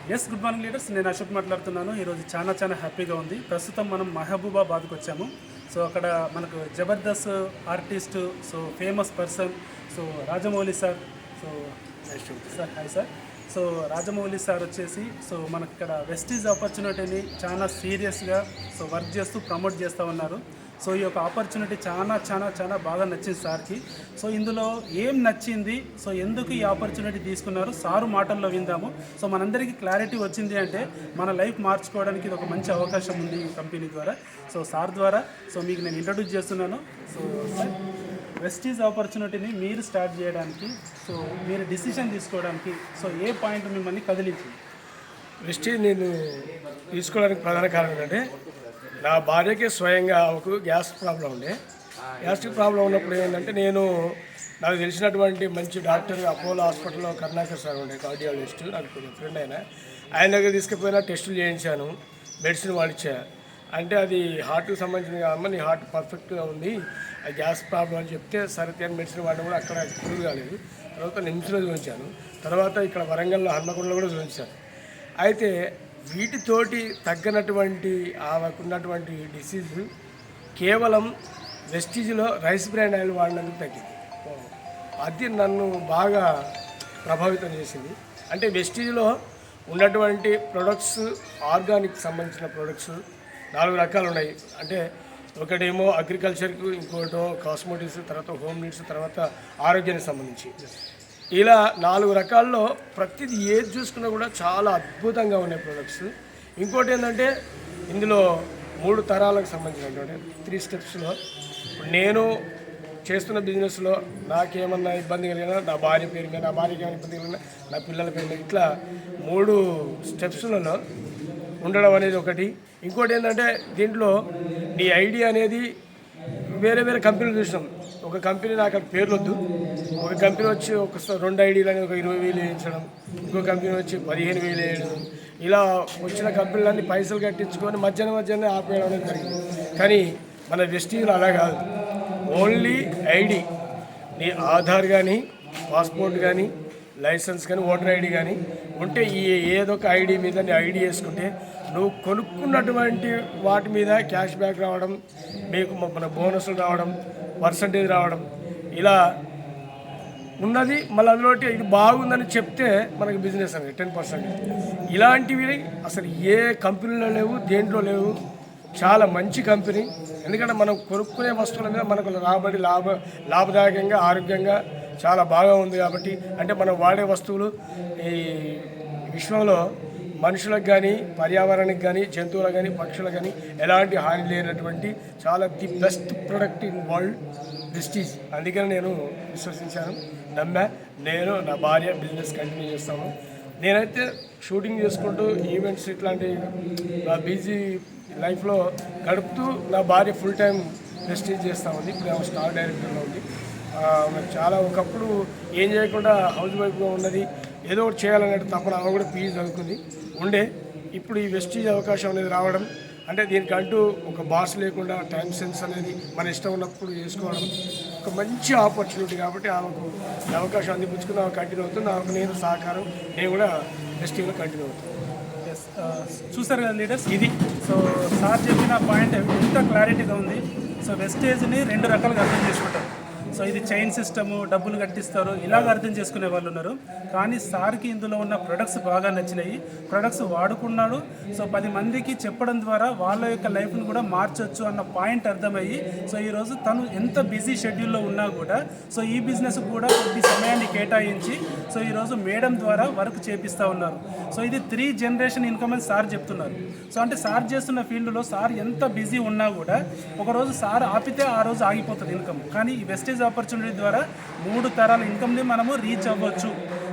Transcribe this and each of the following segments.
Good morning leaders. నేను అశోక్ మాట్లాడుతున్నాను. ఈరోజు చాలా హ్యాపీగా ఉంది. ప్రస్తుతం మనం మహబూబాబాద్కి వచ్చాము. సో అక్కడ మనకు Jabardasth artist, so famous person, so Rajamouli sir. So sir hi sir. So Rajamouli sir వచ్చేసి సో మనకి ఇక్కడ వెస్టీజ్ ఆపర్చునిటీని చాలా సీరియస్గా సో వర్క్ చేస్తూ ప్రమోట్ చేస్తూ ఉన్నారు. సో ఈ యొక్క ఆపర్చునిటీ చాలా బాగా నచ్చింది సార్కి. సో ఇందులో ఏం నచ్చింది, సో ఎందుకు ఈ ఆపర్చునిటీ తీసుకున్నారు సారు మాటల్లో విందాము. సో మనందరికీ క్లారిటీ వచ్చింది అంటే మన లైఫ్ మార్చుకోవడానికి ఇది ఒక మంచి అవకాశం ఉంది ఈ కంపెనీ ద్వారా. సో సార్ ద్వారా సో మీకు నేను ఇంట్రడ్యూస్ చేస్తున్నాను. సో సార్, వెస్టీజ్ ఆపర్చునిటీని మీరు స్టార్ట్ చేయడానికి, సో మీరు డిసిషన్ తీసుకోవడానికి సో ఏ పాయింట్ మిమ్మల్ని కదిలించింది? వెస్టీజ్ నేను తీసుకోవడానికి ప్రధాన కారణం ఏంటంటే నా భార్యకి స్వయంగా ఒక గ్యాస్ ప్రాబ్లం ఉండే. గ్యాస్ట్రిక్ ప్రాబ్లం ఉన్నప్పుడు ఏంటంటే నాకు తెలిసినటువంటి మంచి డాక్టర్ అపోలో హాస్పిటల్లో కరుణాకర్ సార్ ఉండే, కార్డియాలజిస్ట్, నాకు కొంచెం ఫ్రెండ్ ఆయన దగ్గర తీసుకుపోయినా టెస్టులు చేయించాను, మెడిసిన్ వాడిచ్చా. అంటే అది హార్ట్కి సంబంధించింది కాదమ్మా, నీ హార్ట్ పర్ఫెక్ట్గా ఉంది, అది గ్యాస్ ప్రాబ్లం అని చెప్తే సరే అని మెడిసిన్ వాడడం కూడా అక్కడ ప్రూవ్ కాలేదు. తర్వాత నిమ్స్లో చూపించాను, తర్వాత ఇక్కడ వరంగల్లో హన్మకొండలో కూడా చూపించాను. అయితే వీటితోటి తగ్గనటువంటి ఆమెకున్నటువంటి డిసీజ్ కేవలం వెస్టీజ్లో రైస్ బ్రాండ్ ఆయిల్ వాడినందుకు తగ్గింది. అది నన్ను బాగా ప్రభావితం చేసింది. అంటే వెస్టీజ్లో ఉన్నటువంటి ప్రొడక్ట్స్, ఆర్గానిక్ సంబంధించిన ప్రొడక్ట్స్ 4 రకాలు ఉన్నాయి. అంటే ఒకటేమో అగ్రికల్చర్కు, ఇంకోటో కాస్మెటిక్స్, తర్వాత హోమ్ నీడ్స్, తర్వాత ఆరోగ్యానికి సంబంధించి, ఇలా 4 రకాల్లో ప్రతిదీ ఏది చూసుకున్నా కూడా చాలా అద్భుతంగా ఉన్నాయి ప్రొడక్ట్స్. ఇంకోటి ఏంటంటే ఇందులో 3 తరాలకు సంబంధించినటువంటి 3 స్టెప్స్లో నేను చేస్తున్న బిజినెస్లో నాకేమన్నా ఇబ్బంది కలిగినా నా భార్య పేరు మీద, నా భార్యకి ఏమైనా ఇబ్బంది కలిగినా నా పిల్లల పేరు మీద, ఇట్లా 3 స్టెప్స్లలో ఉండడం అనేది ఒకటి. ఇంకోటి ఏంటంటే దీంట్లో నీ ఐడియా అనేది వేరే కంపెనీలు చూసినాం. ఒక కంపెనీ నాకు అక్కడ పేర్లు వద్దు, ఒక కంపెనీ వచ్చి ఒక 2 ఐడీలని ఒక 20,000 వేయించడం, ఇంకో కంపెనీ వచ్చి 15,000 వేయడం, ఇలా వచ్చిన కంపెనీలన్నీ పైసలు కట్టించుకొని మధ్యాహ్నం ఆపేయడం అనేది జరిగింది. కానీ మన వెస్టీజ్లో అలా కాదు. ఓన్లీ ఐడి, నీ ఆధార్ కానీ, పాస్పోర్ట్ కానీ, లైసెన్స్ కానీ, ఓటర్ ఐడి కానీ ఉంటే ఈ ఏదొక ఐడి మీద నీ ఐడి వేసుకుంటే నువ్వు కొనుక్కున్నటువంటి వాటి మీద క్యాష్ బ్యాక్ రావడం, మీకు మన బోనస్లు రావడం, పర్సంటేజ్ రావడం, ఇలా ఉన్నది. మళ్ళీ అందులో ఇది బాగుందని చెప్తే మనకి బిజినెస్ అనేది 10%. ఇలాంటివి అసలు ఏ కంపెనీలో లేవు, దేంట్లో లేవు. చాలా మంచి కంపెనీ. ఎందుకంటే మనం కొనుక్కునే వస్తువుల మీద మనకు లాభదాయకంగా, ఆరోగ్యంగా చాలా బాగా ఉంది కాబట్టి. అంటే మనం వాడే వస్తువులు ఈ విశ్వంలో మనుషులకు కానీ, పర్యావరణానికి కానీ, జంతువులకు కానీ, పక్షులకు కానీ ఎలాంటి హాని లేనటువంటి చాలా the best product in world Vestige. అందుకని నేను విశ్వసించాను, నమ్మా. నేను నా భార్య బిజినెస్ కంటిన్యూ చేస్తాను. నేనైతే షూటింగ్ చేసుకుంటూ ఈవెంట్స్ ఇట్లాంటి నా బిజీ లైఫ్లో గడుపుతూ నా భార్య ఫుల్ టైం వెస్టీజ్ చేస్తూ ఉంది. ఇప్పుడు ఆమె స్టార్ డైరెక్టర్లో ఉంది. చాలా ఒకప్పుడు ఏం చేయకుండా హౌస్ వైఫ్గా ఉన్నది, ఏదో ఒకటి చేయాలనేది తప్పన. ఆమె కూడా పీజీ చదువుకుంది ఉండే. ఇప్పుడు ఈ వెస్టీజ్ అవకాశం అనేది రావడం అంటే దీనికంటూ ఒక బాస్ లేకుండా టైం సెన్స్ అనేది మన ఇష్టం ఉన్నప్పుడు చేసుకోవడం ఒక మంచి ఆపర్చునిటీ. కాబట్టి ఆమెకు ఈ అవకాశం అందిపుచ్చుకుని ఆమె కంటిన్యూ అవుతుంది. ఆమెకు నేను సహకారం, నేను కూడా వెస్టీజ్లో కంటిన్యూ అవుతాను. చూసారు కదా లీడర్స్, ఇది సో సార్ చెప్పిన పాయింట్ ఎంత క్లారిటీగా ఉంది. సో వెస్టేజ్ని 2 రకాలుగా అర్థం చేసుకుంటారు. సో ఇది చైన్ సిస్టము, డబ్బులు కట్టిస్తారు, ఇలాగ అర్థం చేసుకునే వాళ్ళు ఉన్నారు. కానీ సార్కి ఇందులో ఉన్న ప్రొడక్ట్స్ బాగా నచ్చినాయి, ప్రొడక్ట్స్ వాడుకున్నాడు. సో 10 మందికి చెప్పడం ద్వారా వాళ్ళ యొక్క లైఫ్ని కూడా మార్చొచ్చు అన్న పాయింట్ అర్థమయ్యి, సో ఈరోజు తను ఎంత బిజీ షెడ్యూల్లో ఉన్నా కూడా సో ఈ బిజినెస్ కూడా కొద్ది సమయాన్ని కేటాయించి సో ఈరోజు మేడం ద్వారా వర్క్ చేపిస్తూ ఉన్నారు. సో ఇది 3 జనరేషన్ ఇన్కమ్ అని సార్ చెప్తున్నారు. సో అంటే సార్ చేస్తున్న ఫీల్డ్లో సార్ ఎంత బిజీ ఉన్నా కూడా ఒకరోజు సార్ ఆపితే ఆ రోజు ఆగిపోతుంది ఇన్కమ్. కానీ ఈ వెస్టేజ్ ఆపర్చునిటీ ద్వారా 3 తరాల ఇన్కమ్ని మనము రీచ్ అవ్వచ్చు.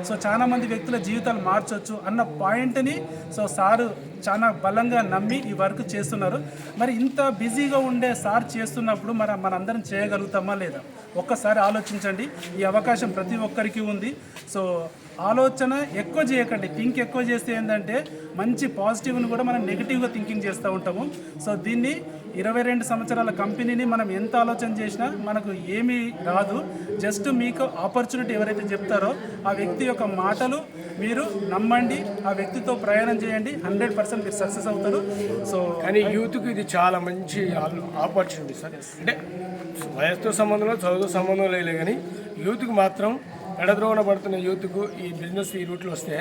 సో చాలా మంది వ్యక్తుల జీవితాలు మార్చవచ్చు అన్న పాయింట్ని సో సారు చాలా బలంగా నమ్మి ఈ వర్క్ చేస్తున్నారు. మరి ఇంత బిజీగా ఉండే సార్ చేస్తున్నప్పుడు మనందరం చేయగలుగుతామా లేదా? ఒక్కసారి ఆలోచించండి. ఈ అవకాశం ప్రతి ఒక్కరికి ఉంది. సో ఆలోచన ఎక్కువ చేయకండి. థింక్ ఎక్కువ చేస్తే ఏంటంటే మంచి పాజిటివ్ని కూడా మనం నెగిటివ్గా థింకింగ్ చేస్తూ ఉంటాము. సో దీన్ని 22 సంవత్సరాల కంపెనీని మనం ఎంత ఆలోచన చేసినా మనకు ఏమీ రాదు. జస్ట్ మీకు ఆపర్చునిటీ ఎవరైతే చెప్తారో ఆ వ్యక్తి యొక్క మాటలు మీరు నమ్మండి, ఆ వ్యక్తితో ప్రయాణం చేయండి, 100% మీరు సక్సెస్ అవుతారు. సో కానీ యూత్కి ఇది చాలా మంచి ఆపర్చునిటీ సార్. అంటే వయసుతో సంబంధం లేదు, చదువుతో సంబంధం లేదు, కానీ యూత్కి మాత్రం ఎడద్రోవన పడుతున్న యూత్కు ఈ బిజినెస్ ఈ రూట్లో వస్తే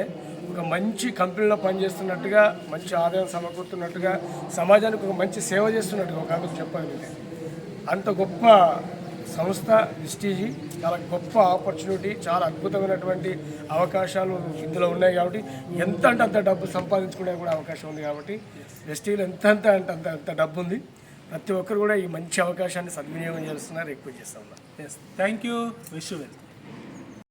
ఒక మంచి కంపెనీలో పనిచేస్తున్నట్టుగా, మంచి ఆదాయం సమకూరుతున్నట్టుగా, సమాజానికి ఒక మంచి సేవ చేస్తున్నట్టుగా ఒక ఆమెకు చెప్పాలి. అంత గొప్ప సంస్థ విస్టీజీ, చాలా గొప్ప ఆపర్చునిటీ, చాలా అద్భుతమైనటువంటి అవకాశాలు ఇందులో ఉన్నాయి. కాబట్టి ఎంత అంటే అంత డబ్బు సంపాదించుకునే కూడా అవకాశం ఉంది. కాబట్టి విస్టీజ్లో అంత డబ్బు ఉంది. ప్రతి ఒక్కరు కూడా ఈ మంచి అవకాశాన్ని సద్వినియోగం చేస్తున్నారు, రిక్వెస్ట్ చేస్తా ఉన్నారు. Thank you. Wish you well.